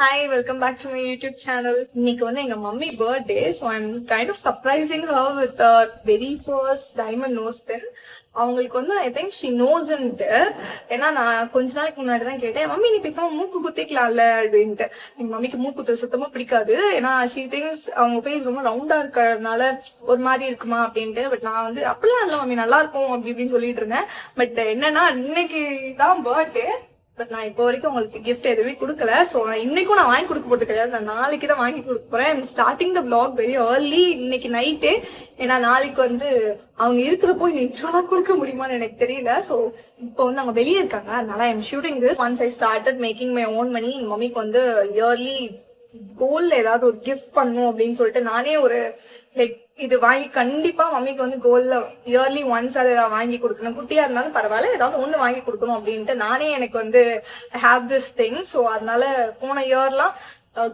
Hi, welcome back to my YouTube channel. இன்னைக்கு வந்து எங்க mummy birthday, so I'm kind of surprising her with very first diamond nose pin. அவங்களுக்கு வந்து I think she நோஸ்ன்ட்டு, ஏன்னா நான் கொஞ்ச நாளைக்கு முன்னாடி தான் கேட்டேன், மம்மி நீ பேசாம மூக்கு குத்திக்கலாம்ல அப்படின்ட்டு. எங்க மம்மிக்கு மூக்கு குத்துறது சுத்தமா பிடிக்காது, ஏன்னா ஷி திங்ஸ் அவங்க ஃபேஸ் ரொம்ப ரவுண்டா இருக்கிறதுனால ஒரு மாதிரி இருக்குமா அப்படின்ட்டு. பட் நான் வந்து அப்படிலாம் இல்லை மம்மி, நல்லா இருக்கும் அப்படி இப்படின்னு சொல்லிட்டு இருந்தேன். பட் என்னன்னா இன்னைக்கு தான் பர்த்டே, பட் நான் இப்போ வரைக்கும் உங்களுக்கு கிஃப்ட் எதுவுமே கொடுக்கல. ஸோ இன்னைக்கும் நான் வாங்கி கொடுக்க போட்டு கிடையாது, நான் நாளைக்கு தான் வாங்கி கொடுக்க போறேன். I'm starting the block very early இன்னைக்கு நைட்டு, ஏன்னா நாளைக்கு வந்து அவங்க இருக்கிறப்போ இந்த இன்ட்ரோலாம் கொடுக்க முடியுமான்னு எனக்கு தெரியல. ஸோ இப்போ வந்து அவங்க வெளியே இருக்காங்க, அதனால I'm shooting this. Once I started making my own money, எங்க மம்மிக்கு வந்து இயர்லி கோல்ல ஏதாவது ஒரு கிஃப்ட் பண்ணும் அப்படின்னு சொல்லிட்டு நானே ஒரு லைக் இது வாங்கி கண்டிப்பா மம்மிக்கு வந்து கோல்ல இயர்லி ஒன்ஸ் அதை வாங்கி கொடுக்கணும். குட்டியா இருந்தாலும் பரவாயில்ல, ஏதாவது ஒண்ணு வாங்கி கொடுக்கணும் அப்படின்ட்டு நானே எனக்கு வந்து ஹேவ் திஸ் திங். ஸோ அதனால போன இயர்லாம்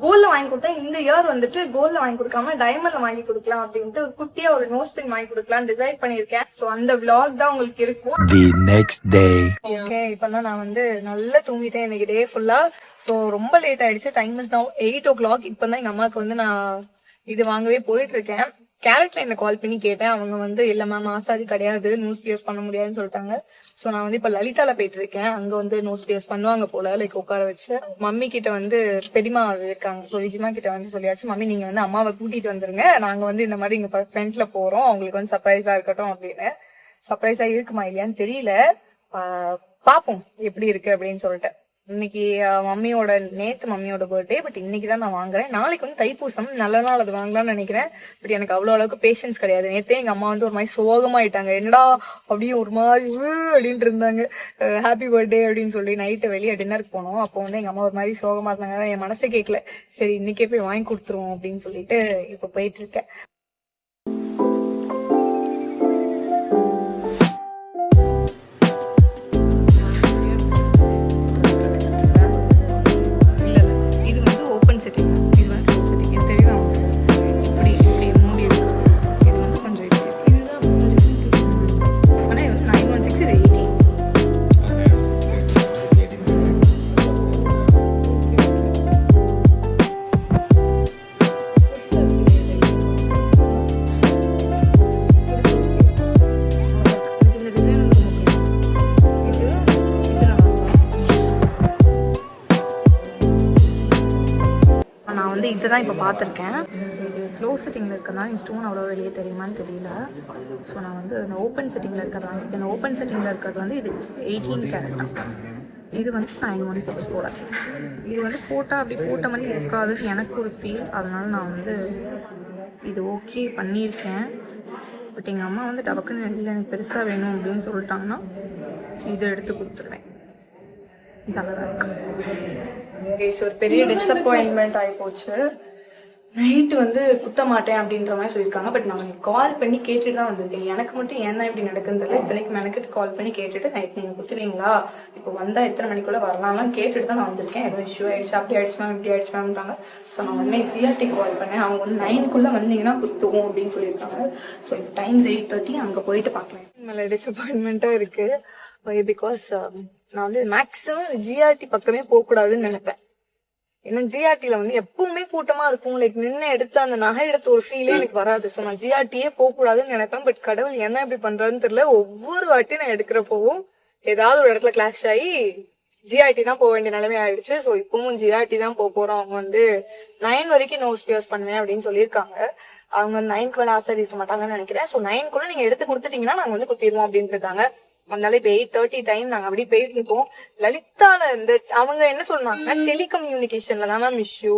கோல்ல வாங்கி கொடுத்தேன். இந்த இயர் வந்துட்டு கோல்ல வாங்கி கொடுக்காம டைமண்ட்ல வாங்கி கொடுக்கலாம் அப்படின்ட்டு ஒரு குட்டியா ஒரு நோஸ் பின் வாங்கி கொடுக்கலாம் டிசைட் பண்ணிருக்கேன். ஸோ அந்த vlog தான் உங்களுக்கு இருக்கும். The next day. ஓகே, இப்பதான் நான் வந்து நல்லா தூங்கிட்டேன் இன்னைக்கு டே ஃபுல்லா. ஸோ ரொம்ப லேட் ஆயிடுச்சு. Time is now 8 o'clock. இப்பதான் எங்க அம்மாவுக்கு வந்து நான் இது வாங்கவே போயிட்டு இருக்கேன். கேரட் லைன்ல கால் பண்ணி கேட்டேன். அவங்க வந்து இல்ல மேம் ஆசாரி கிடையாது, நோஸ் பியர்ஸ் பண்ண முடியாதுன்னு சொல்லிட்டாங்க. சோ நான் வந்து இப்ப லலிதால போயிட்டு இருக்கேன். அங்க வந்து நோஸ் பியர்ஸ் பண்ணுவாங்க போல, லைக் உட்கார வச்சு. மம்மி கிட்ட வந்து பெரியமா இருக்காங்க, ஸோ விஜிமா கிட்ட வந்து சொல்லியாச்சு, மம்மி நீங்க வந்து அம்மாவை கூட்டிட்டு வந்துருங்க, நாங்க வந்து இந்த மாதிரி இங்க ஃப்ரெண்ட்ல போறோம், அவங்களுக்கு வந்து சர்ப்ரைஸா இருக்கட்டும் அப்படின்னு. சர்ப்ரைஸா இருக்குமா இல்லையான்னு தெரியல, பாப்போம் எப்படி இருக்கு அப்படின்னு சொல்லிட்டு. இன்னைக்கு மம்மியோட நேத்து மம்மியோட பர்த்டே, பட் இன்னைக்கு தான் நான் வாங்குறேன். நாளைக்கு வந்து தைப்பூசம், நல்ல நாள் அது வாங்கலாம்னு நினைக்கிறேன். பட் எனக்கு அவ்வளவு அளவுக்கு பேஷன்ஸ் கிடையாது. நேத்தே எங்க அம்மா வந்து ஒரு மாதிரி சோகமாயிட்டாங்க, என்னடா அப்படியே ஒரு மாதிரி அப்படின்ட்டு இருந்தாங்க. ஹாப்பி பர்த்டே அப்படின்னு சொல்லி நைட்டு வெளியே டின்னருக்கு போனோம். அப்போ வந்து எங்க அம்மா ஒரு மாதிரி சோகமா இருந்தாங்க. என் மனசே கேட்கல, சரி இன்னைக்கே போய் வாங்கி கொடுத்துருவோம் அப்படின்னு சொல்லிட்டு இப்ப போயிட்டு இருக்கேன். இதுதான் இப்போ பார்த்துருக்கேன். க்ளோஸ் செட்டிங்கில் இருக்கிறதுனால இந்த ஸ்டோன் அவ்வளோ வெளியே தெரியுமான்னு தெரியல. ஸோ நான் வந்து இந்த ஓப்பன் செட்டிங்கில் இருக்கிறதா, இந்த ஓப்பன் செட்டிங்கில் இருக்கிறது வந்து இது 18 கேரட்டா, இது வந்து 916 போட. இது வந்து போட்டால் அப்படி போட்ட மாதிரி இருக்காது எனக்கு ஒரு ஃபீல், அதனால நான் வந்து இது ஓகே பண்ணியிருக்கேன். பட் எங்கள் அம்மா வந்து டபக்குன்னு இல்லை எனக்கு பெருசாக வேணும் அப்படின்னு சொல்லிட்டாங்கன்னா இதை எடுத்து கொடுத்துருவேன். ஒரு பெரிய டிசப்பாயின்மெண்ட் ஆகி போச்சு. நைட்டு வந்து குத்த மாட்டேன் அப்படின்ற மாதிரி சொல்லியிருக்காங்க. பட் நான் கால் பண்ணி கேட்டுட்டு தான் வந்திருக்கேன். எனக்கு மட்டும் ஏன் தான் இப்படி நடக்குன்னு தெரியல. இத்தனைக்கு மெனக்கிட்டு கால் பண்ணி கேட்டுட்டு நைட் நீங்கள் குத்துவீங்களா, இப்போ வந்தால் எத்தனை மணிக்குள்ளே வரலாம்லாம் கேட்டுட்டு தான் நான் வந்திருக்கேன். ஏதோ இஷ்யூ ஆயிடுச்சு, அப்படி ஆயிடுச்சு மேம் இப்படி ஆயிடுச்சு மேம்ன்றாங்க. ஸோ நான் உடனே ஜிஆர்டி கால் பண்ணேன். அவங்க வந்து 9க்குள்ளே வந்தீங்கன்னா குத்துவோம் அப்படின்னு சொல்லியிருக்காங்க. ஸோ இப்போ டைம்ஸ் 8:30, அங்கே போயிட்டு பார்க்கலாம். மேலே டிசப்பாயின்மெண்ட்டாக இருக்குது. பிகாஸ் நான் வந்து மேக்ஸிமம் ஜிஆர்டி பக்கமே போகக்கூடாதுன்னு நினைப்பேன். ஏன்னா ஜிஆர்டில வந்து எப்பவுமே கூட்டமா இருக்கும், லைக் நின்று எடுத்து அந்த நகை எடுத்த ஒரு ஃபீலே எனக்கு வராது. ஸோ நான் ஜிஆர்டியே போகக்கூடாதுன்னு நினைப்பேன். பட் கடவுள் என்ன இப்படி பண்றாருன்னு தெரியல, ஒவ்வொரு வாட்டியும் நான் எடுக்கிறப்பவும் ஏதாவது ஒரு இடத்துல கிளாஷ் ஆகி ஜிஆர்டி தான் போக வேண்டிய நிலைமை ஆயிடுச்சு. ஸோ இப்பவும் ஜிஆர்டி தான் போக போறோம். அவங்க வந்து 9 வரைக்கும் நோஸ் பியர்ஸ் பண்ணுவேன் அப்படின்னு சொல்லியிருக்காங்க. அவங்க 9க்கு மேலே ஆசை இருக்க மாட்டாங்கன்னு நினைக்கிறேன். ஸோ 9க்குள்ள நீங்க எடுத்து கொடுத்துட்டீங்கன்னா நாங்க வந்து குத்திடுவோம் அப்படின்னு இருக்காங்க. அதனால இப்ப 8:30 டைம் நாங்க அப்படி போயிட்டு இருக்கோம். லலிதால இந்த அவங்க என்ன சொன்னாங்கன்னா டெலிகம்யூனிகேஷன்ல தான் மேம் இஷ்யூ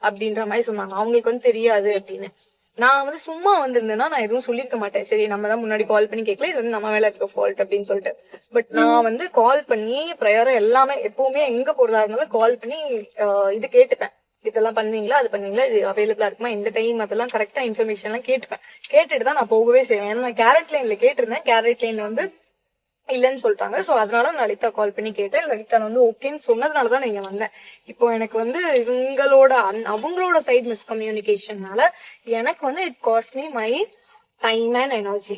அப்படின்ற மாதிரி சொன்னாங்க. அவங்களுக்கு வந்து தெரியாது அப்படின்னு. நான் வந்து சும்மா வந்திருந்தேன்னா நான் எதுவும் சொல்லியிருக்க மாட்டேன். சரி நம்ம தான் முன்னாடி கால் பண்ணி கேட்கல, இது வந்து நம்ம மேல இருக்க ஃபால்ட் அப்படின்னு சொல்லிட்டு. பட் நான் வந்து கால் பண்ணி ப்ரையரா எல்லாமே எப்பவுமே எங்க போறதா இருந்தாலும் கால் பண்ணி இது கேட்டுப்பேன், இதெல்லாம் பண்ணுவீங்களா, அது பண்ணுவீங்களா, இது அவைலபிளா இருக்குமா, இந்த டைம், அதெல்லாம் கரெக்டா இன்ஃபர்மேஷன் எல்லாம் கேட்டுப்பேன். கேட்டுட்டு தான் நான் போகவே செய்வேன். ஏன்னா நான் கேரட் லைன்ல கேட்டிருந்தேன், கேரட் லைன்ல வந்து இல்லன்னு சொல்லிட்டாங்க. சோ அதனால நான் லலிதா கால் பண்ணி கேட்டேன். லலிதா வந்து ஓகேன்னு சொன்னதுனாலதான் நீங்க வந்தேன். இப்போ எனக்கு வந்து இவங்களோட அவங்களோட சைட் மிஸ்கம்யூனிகேஷன்னால எனக்கு வந்து it cost me my time and energy.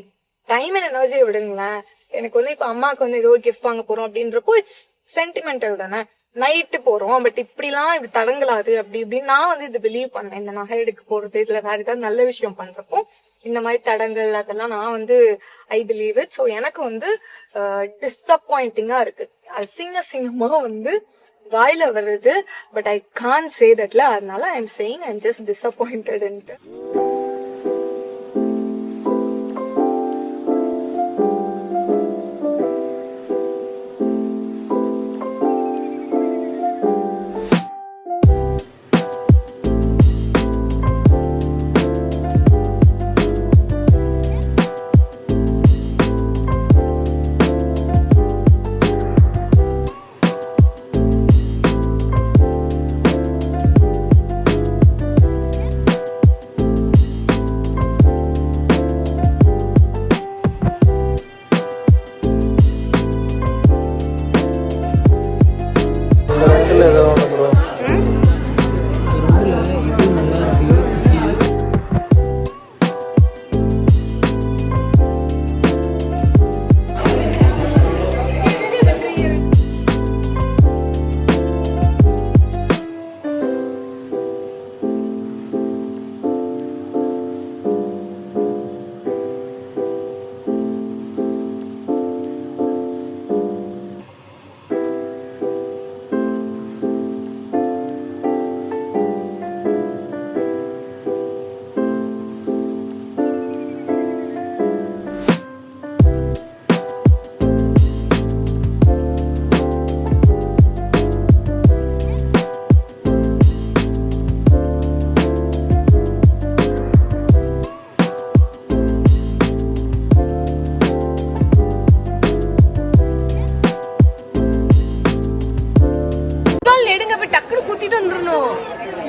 Time and எனர்ஜியை விடுங்களேன், எனக்கு வந்து இப்ப அம்மாவுக்கு வந்து ஏதோ ஒரு கிஃப்ட் வாங்க போறோம் அப்படின்றப்போ இட்ஸ் சென்டிமெண்டல் தானே. நைட்டு போறோம், பட் இப்படிலாம் இப்படி தடங்கலாது அப்படி இப்படின்னு நான் வந்து இது பிலீவ் பண்ணேன். இந்த நகை எடுக்க போறது, இதுல வேற ஏதாவது நல்ல விஷயம் பண்றப்போ இந்த மாதிரி தடங்கள் அதெல்லாம் நான் வந்து ஐ பிலீவ் இட். ஸோ எனக்கு வந்து டிஸப்பாயிண்டிங்கா இருக்கு. அசிங்கமா வந்து வாயில வருது, பட் ஐ கான் சே தட்ல. அதனால I am saying I am just டிஸப்பாயிண்டட்ன்ட்டு.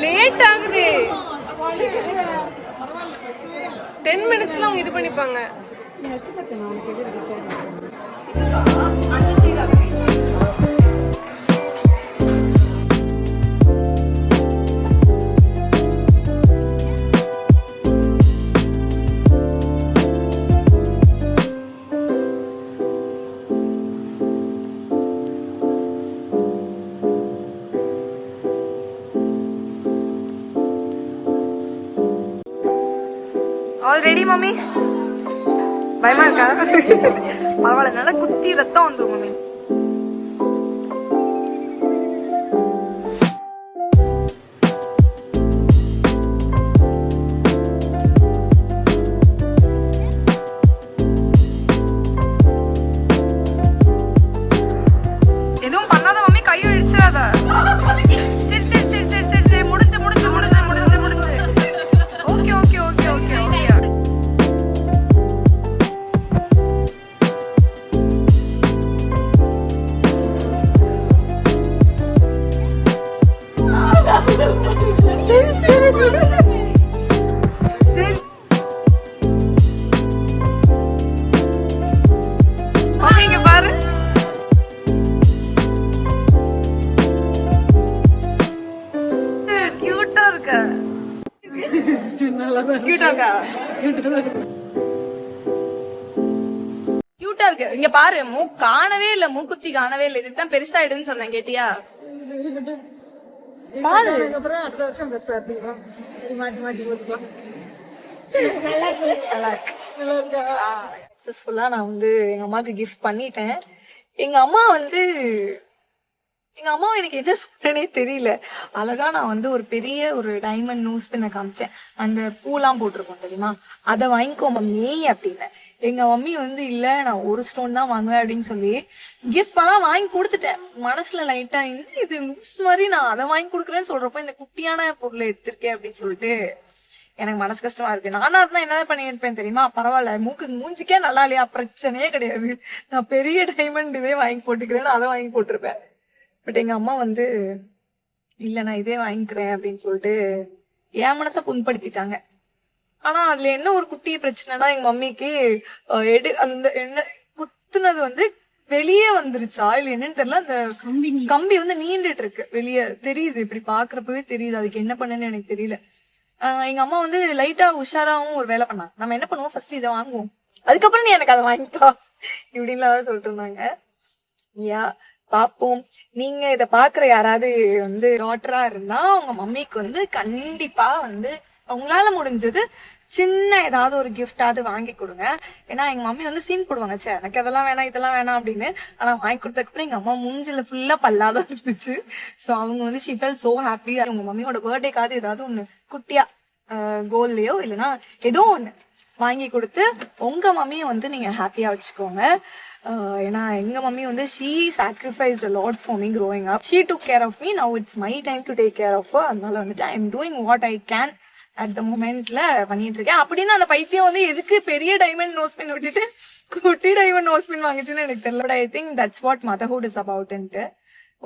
லேட் ஆகுது. 10 மினிட்ஸ்ல அவங்க இது பண்ணிப்பாங்க. ஆல்ரெடி மம்மி பயமா இருக்கா? பரவாயில்ல, நல்லா குத்தி ரத்தம் வந்துடும் மம்மி. எதுவும் பண்ணாத மம்மி, கை அழிச்சிடாத. சரி சரி சரி சரி சரி சரி முடிஞ்சு முடிஞ்சு முடிஞ்சு முடிஞ்சு முடிஞ்சு. Okay okay okay okay okay. சரி சரி சரி நீங்க பாரு. கியூட்டா இருக்க. கியூட்டா இருக்கா? கியூட்டா இருக்கு. இங்க பாரு, மூக்கு காணவே இல்ல, மூக்குத்தி காணவே இல்ல. இதுதான் பெருசாயிடுன்னு சொன்னேன், கேட்டியா? பாரு. அடுத்த வருஷம் பெருசா இருக்கலாம். சக்சஸ்ஃபுல்லா நான் வந்து எங்க அம்மாக்கு கிஃப்ட் பண்ணிட்டேன். எங்க அம்மா வந்து எங்க அம்மா எனக்கு என்ன சொல்றேனே தெரியல. அழகா நான் வந்து ஒரு பெரிய ஒரு டைமண்ட் நோஸ் பின்ன காமிச்சேன். அந்த பூலாம் போட்டிருக்கோம் தெரியுமா, அதை வாங்கிக்கோ மம்மி அப்படின்னு. எங்க மம்மி வந்து இல்ல நான் ஒரு ஸ்டோன் தான் வாங்குவேன் அப்படின்னு சொல்லி கிஃப்ட் எல்லாம் வாங்கி கொடுத்துட்டேன். மனசுல லைட்டா இது லூஸ் மாதிரி நான் அதை வாங்கி கொடுக்குறேன்னு சொல்றப்போ இந்த குட்டியான பொருளை எடுத்திருக்கேன் அப்படின்னு சொல்லிட்டு எனக்கு மனசு கஷ்டமா இருக்கு. நானா இருந்தா என்னதான் பண்ணி இருப்பேன் தெரியுமா? பரவாயில்ல, மூஞ்சிக்கே நல்லா இல்லையா, பிரச்சனையே கிடையாது, நான் பெரிய டைமண்ட் இதே வாங்கி போட்டுக்கிறேன்னு அதை வாங்கி போட்டிருப்பேன். பட் எங்க அம்மா வந்து இல்ல நான் இதே வாங்கிக்கிறேன் அப்படின்னு சொல்லிட்டு என் மனசை புண்படுத்திட்டாங்க. ஆனா அதுல என்ன ஒரு குட்டி பிரச்சனைனா, எங்க மம்மிக்கு அந்த என்ன குத்துனது வந்து வெளியே வந்துருச்சா இல்ல என்னன்னு தெரியல. அந்த கம்பி வந்து நீண்டுட்டு இருக்கு வெளியே தெரியுது, இப்படி பாக்குறப்பவே தெரியுது. அதுக்கு என்ன பண்ணேன்னு எனக்கு தெரியல. எங்க அம்மா வந்து லைட்டா உஷாராவும் ஒரு வேலை பண்ணாங்க. நம்ம என்ன பண்ணுவோம், ஃபர்ஸ்ட் இதை வாங்குவோம், அதுக்கப்புறம் நீ எனக்கு அதை வாங்கிட்டா இப்படின்லாம் சொல்லிட்டு இருந்தாங்க. யா பாப்போம். நீங்க இத பாக்குற யாராவது வந்து டாட்டரா இருந்தா உங்க மம்மிக்கு வந்து கண்டிப்பா வந்து உங்களால முடிஞ்சது சின்ன ஏதாவது ஒரு கிஃப்டாவது வாங்கி கொடுங்க. ஏன்னா எங்க மம்மி வந்து சீன் போடுவாங்க, சே எனக்கு அதெல்லாம் வேணாம் இதெல்லாம் வேணாம் அப்படின்னு. ஆனா வாங்கி கொடுத்ததுக்கு அப்புறம் எங்க அம்மா மூஞ்சில ஃபுல்லா பல்லாதான் இருந்துச்சு. சோ அவங்க வந்து ஷி ஃபெல் சோ ஹாப்பி. உங்க மம்மியோட பர்த்டேக்காவது ஏதாவது ஒண்ணு குட்டியா கோல்லையோ இல்லைன்னா ஏதோ ஒண்ணு வாங்கி கொடுத்து உங்க மம்மியை வந்து நீங்க ஹாப்பியா வச்சுக்கோங்க. ஏன்னா எங்க மம்மி வந்து she sacrificed a lot for me growing up. She took care of me. Now it's my time to take care of her. அதனால வந்துட்டு I am doing what I can at the momentல பண்ணிட்டு இருக்கேன். அப்படின்னு அந்த பைத்தியம் வந்து எதுக்கு பெரிய டைமண்ட் நோஸ் பின் விட்டுட்டு குட்டி டைமண்ட் நோஸ் பின் வாங்கிச்சுன்னு எனக்கு தெரியல. But I think that's what motherhood is about.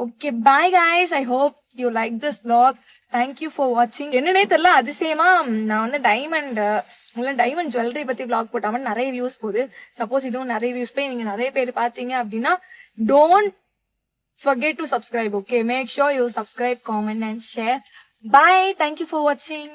Okay, bye guys. I hope you like this vlog. Thank you for watching. என்னன்னே தெரியல, அதிசயமா நான் வந்து டைமண்ட் ஜுவல்லரி பத்தி vlog போட்டாம நிறைய வியூஸ் போகுது. சப்போஸ் இதுவும் நிறைய வியூஸ் போய் நீங்க நிறைய பேர் பாத்தீங்க அப்படின்னா don't forget to subscribe. Okay, make sure you subscribe, comment and share. Bye. Thank you for watching.